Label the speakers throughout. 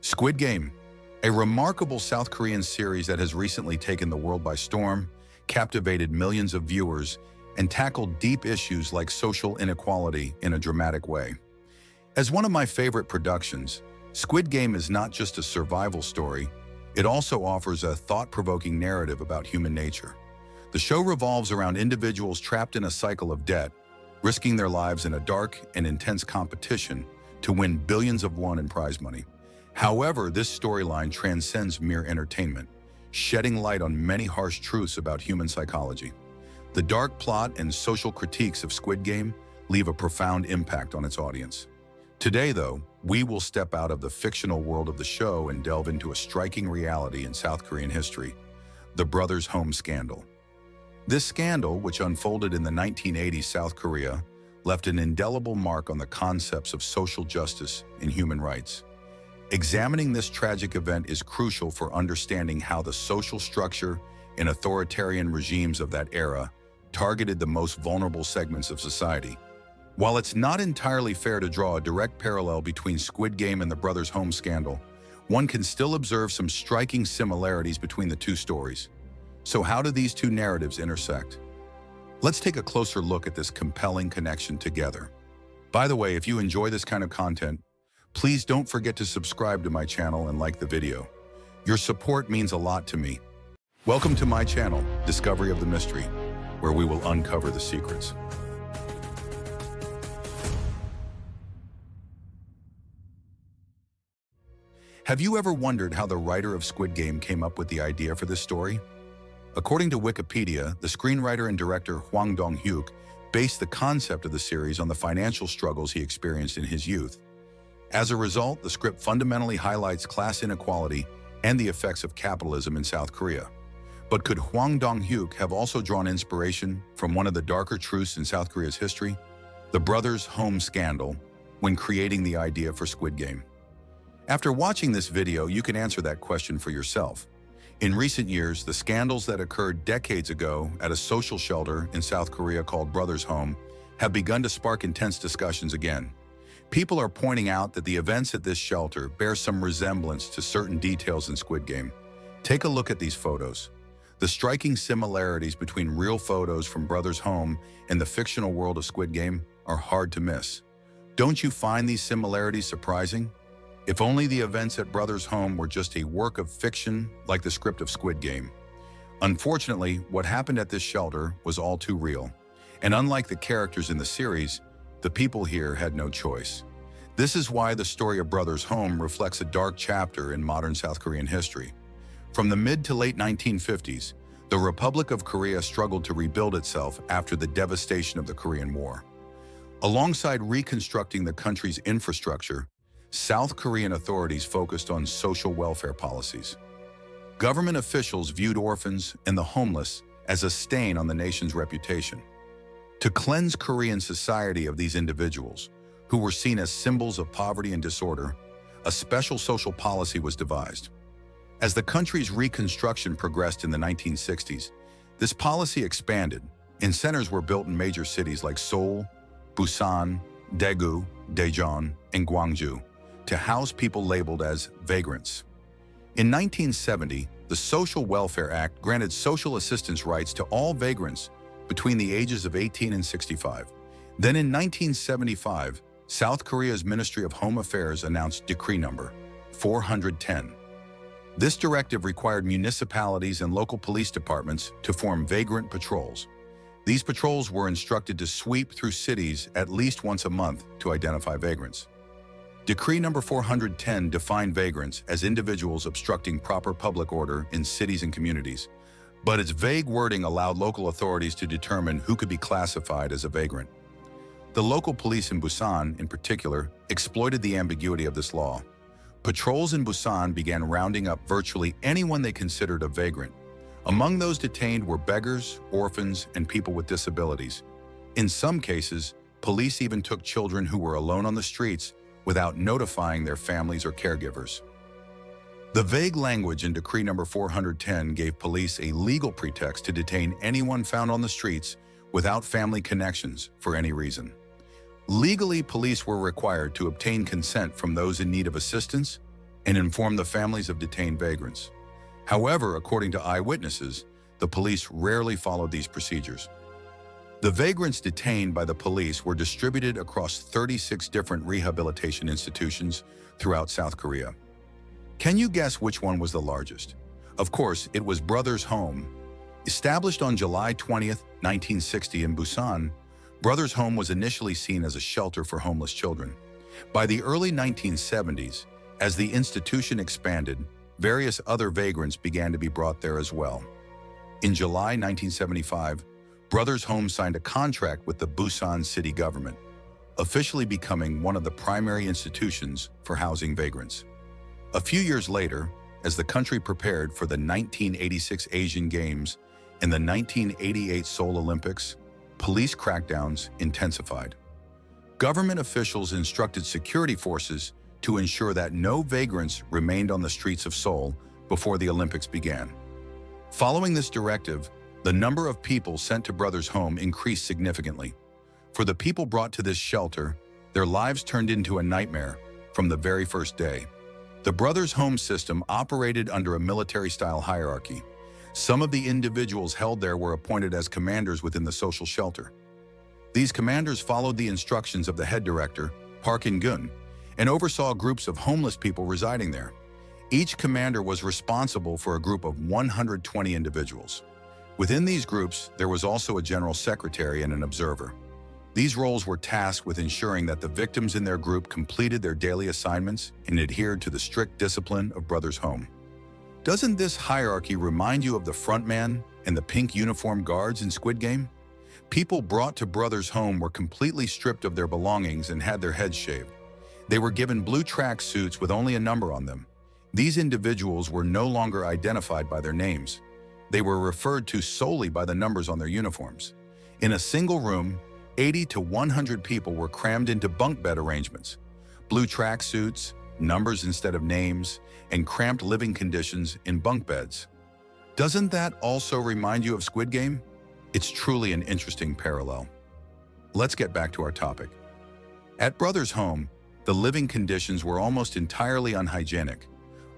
Speaker 1: Squid Game, a remarkable South Korean series that has recently taken the world by storm, captivated millions of viewers, and tackled deep issues like social inequality in a dramatic way. As one of my favorite productions, Squid Game is not just a survival story, it also offers a thought-provoking narrative about human nature. The show revolves around individuals trapped in a cycle of debt, risking their lives in a dark and intense competition to win billions of won in prize money. However, this storyline transcends mere entertainment, shedding light on many harsh truths about human psychology. The dark plot and social critiques of Squid Game leave a profound impact on its audience. Today, though, we will step out of the fictional world of the show and delve into a striking reality in South Korean history: the brothers' home scandal. This scandal, which unfolded in the 1980s South Korea, left an indelible mark on the concepts of social justice and human rights. Examining this tragic event is crucial for understanding how the social structure and authoritarian regimes of that era targeted the most vulnerable segments of society. While it's not entirely fair to draw a direct parallel between Squid Game and the brothers' home scandal, one can still observe some striking similarities between the two stories. So how do these two narratives intersect? Let's take a closer look at this compelling connection together. By the way, if you enjoy this kind of content, please don't forget to subscribe to my channel and like the video. Your support means a lot to me. Welcome to my channel, Discovery of the Mystery, where we will uncover the secrets. Have you ever wondered how the writer of Squid Game came up with the idea for this story? According to Wikipedia, the screenwriter and director Hwang Dong-hyuk based the concept of the series on the financial struggles he experienced in his youth. As a result, the script fundamentally highlights class inequality and the effects of capitalism in South Korea. But could Hwang Dong-hyuk have also drawn inspiration from one of the darker truths in South Korea's history, the brothers' home scandal, when creating the idea for Squid Game? After watching this video, you can answer that question for yourself. In recent years, the scandals that occurred decades ago at a social shelter in South Korea called Brothers Home have begun to spark intense discussions again. People are pointing out that the events at this shelter bear some resemblance to certain details in Squid Game. Take a look at these photos. The striking similarities between real photos from Brothers Home and the fictional world of Squid Game are hard to miss. Don't you find these similarities surprising? If only the events at Brothers Home were just a work of fiction like the script of Squid Game. Unfortunately, what happened at this shelter was all too real. And unlike the characters in the series, the people here had no choice. This is why the story of Brothers Home reflects a dark chapter in modern South Korean history. From the mid to late 1950s, the Republic of Korea struggled to rebuild itself after the devastation of the Korean War. Alongside reconstructing the country's infrastructure, South Korean authorities focused on social welfare policies. Government officials viewed orphans and the homeless as a stain on the nation's reputation. To cleanse Korean society of these individuals, who were seen as symbols of poverty and disorder, a special social policy was devised. As the country's reconstruction progressed in the 1960s, this policy expanded, and centers were built in major cities like Seoul, Busan, Daegu, Daejeon, and Gwangju to house people labeled as vagrants. In 1970, the Social Welfare Act granted social assistance rights to all vagrants between the ages of 18 and 65. Then in 1975, South Korea's Ministry of Home Affairs announced Decree Number 410. This directive required municipalities and local police departments to form vagrant patrols. These patrols were instructed to sweep through cities at least once a month to identify vagrants. Decree Number 410 defined vagrants as individuals obstructing proper public order in cities and communities, but its vague wording allowed local authorities to determine who could be classified as a vagrant. The local police in Busan, in particular, exploited the ambiguity of this law. Patrols in Busan began rounding up virtually anyone they considered a vagrant. Among those detained were beggars, orphans, and people with disabilities. In some cases, police even took children who were alone on the streets without notifying their families or caregivers. The vague language in Decree Number 410 gave police a legal pretext to detain anyone found on the streets without family connections for any reason. Legally, police were required to obtain consent from those in need of assistance, and inform the families of detained vagrants. However, according to eyewitnesses, the police rarely followed these procedures. The vagrants detained by the police were distributed across 36 different rehabilitation institutions throughout South Korea. Can you guess which one was the largest? Of course, it was Brothers Home. Established on July 20th, 1960 in Busan, Brothers Home was initially seen as a shelter for homeless children. By the early 1970s, as the institution expanded, various other vagrants began to be brought there as well. In July 1975, Brothers Home signed a contract with the Busan city government, officially becoming one of the primary institutions for housing vagrants. A few years later, as the country prepared for the 1986 Asian Games and the 1988 Seoul Olympics, police crackdowns intensified. Government officials instructed security forces to ensure that no vagrants remained on the streets of Seoul before the Olympics began. Following this directive, the number of people sent to Brothers Home increased significantly. For the people brought to this shelter, their lives turned into a nightmare from the very first day. The Brothers Home system operated under a military-style hierarchy. Some of the individuals held there were appointed as commanders within the social shelter. These commanders followed the instructions of the head director, Park In-gun, and oversaw groups of homeless people residing there. Each commander was responsible for a group of 120 individuals. Within these groups, there was also a general secretary and an observer. These roles were tasked with ensuring that the victims in their group completed their daily assignments and adhered to the strict discipline of Brothers Home. Doesn't this hierarchy remind you of the frontman and the pink uniform guards in Squid Game? People brought to Brothers Home were completely stripped of their belongings and had their heads shaved. They were given blue track suits with only a number on them. These individuals were no longer identified by their names. They were referred to solely by the numbers on their uniforms. In a single room, 80 to 100 people were crammed into bunk bed arrangements. Blue track suits, numbers instead of names, and cramped living conditions in bunk beds. Doesn't that also remind you of Squid Game? It's truly an interesting parallel. Let's get back to our topic. At Brothers Home, the living conditions were almost entirely unhygienic.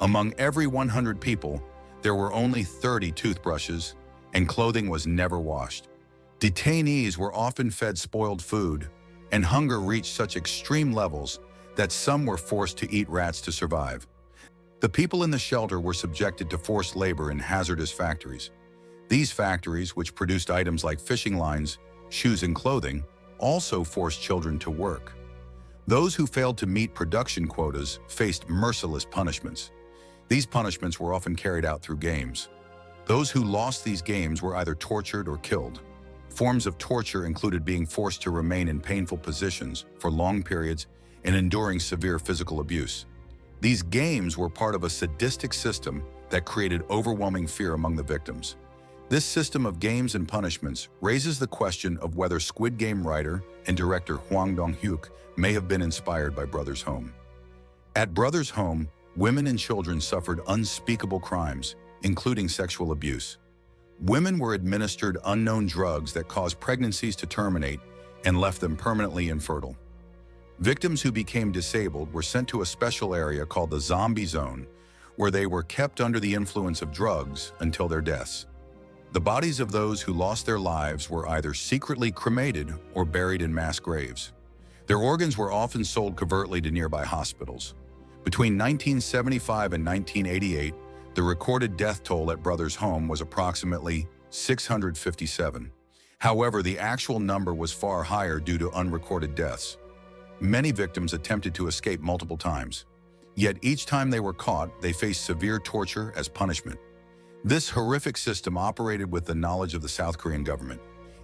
Speaker 1: Among every 100 people, there were only 30 toothbrushes, and clothing was never washed. Detainees were often fed spoiled food, and hunger reached such extreme levels that some were forced to eat rats to survive. The people in the shelter were subjected to forced labor in hazardous factories. These factories, which produced items like fishing lines, shoes, and clothing, also forced children to work. Those who failed to meet production quotas faced merciless punishments. These punishments were often carried out through games. Those who lost these games were either tortured or killed. Forms of torture included being forced to remain in painful positions for long periods and enduring severe physical abuse. These games were part of a sadistic system that created overwhelming fear among the victims. This system of games and punishments raises the question of whether Squid Game writer and director Hwang Dong-hyuk may have been inspired by Brothers Home. At Brothers Home, women and children suffered unspeakable crimes, including sexual abuse. Women were administered unknown drugs that caused pregnancies to terminate and left them permanently infertile. Victims who became disabled were sent to a special area called the zombie zone, where they were kept under the influence of drugs until their deaths. The bodies of those who lost their lives were either secretly cremated or buried in mass graves. Their organs were often sold covertly to nearby hospitals. Between 1975 and 1988, the recorded death toll at Brothers Home was approximately 657. However, the actual number was far higher due to unrecorded deaths. Many victims attempted to escape multiple times. Yet each time they were caught, they faced severe torture as punishment. This horrific system operated with the knowledge of the South Korean government.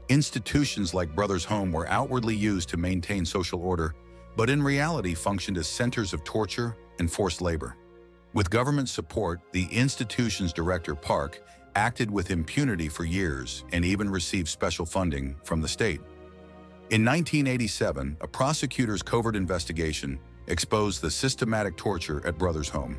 Speaker 1: Institutions like Brothers Home were outwardly used to maintain social order, but in reality functioned as centers of torture and forced labor. With government support, the institution's director, Park, acted with impunity for years and even received special funding from the state. In 1987, a prosecutor's covert investigation exposed the systematic torture at Brothers Home.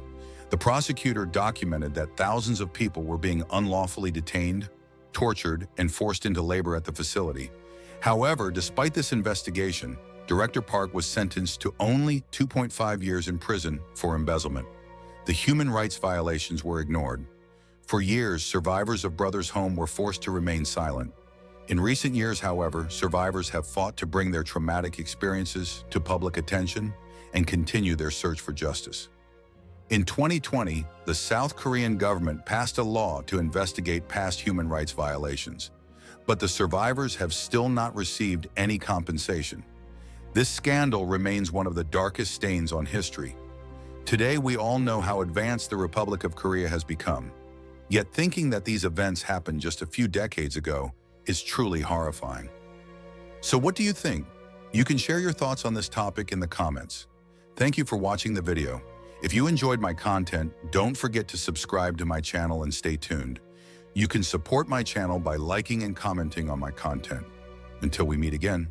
Speaker 1: The prosecutor documented that thousands of people were being unlawfully detained, tortured, and forced into labor at the facility. However, despite this investigation, Director Park was sentenced to only 2.5 years in prison for embezzlement. the human rights violations were ignored. For years, survivors of Brothers Home were forced to remain silent. In recent years, however, survivors have fought to bring their traumatic experiences to public attention and continue their search for justice. In 2020, the South Korean government passed a law to investigate past human rights violations, but the survivors have still not received any compensation. This scandal remains one of the darkest stains on history. Today, we all know how advanced the Republic of Korea has become. Yet thinking that these events happened just a few decades ago is truly horrifying. So what do you think? You can share your thoughts on this topic in the comments. Thank you for watching the video. If you enjoyed my content, don't forget to subscribe to my channel and stay tuned. You can support my channel by liking and commenting on my content. Until we meet again.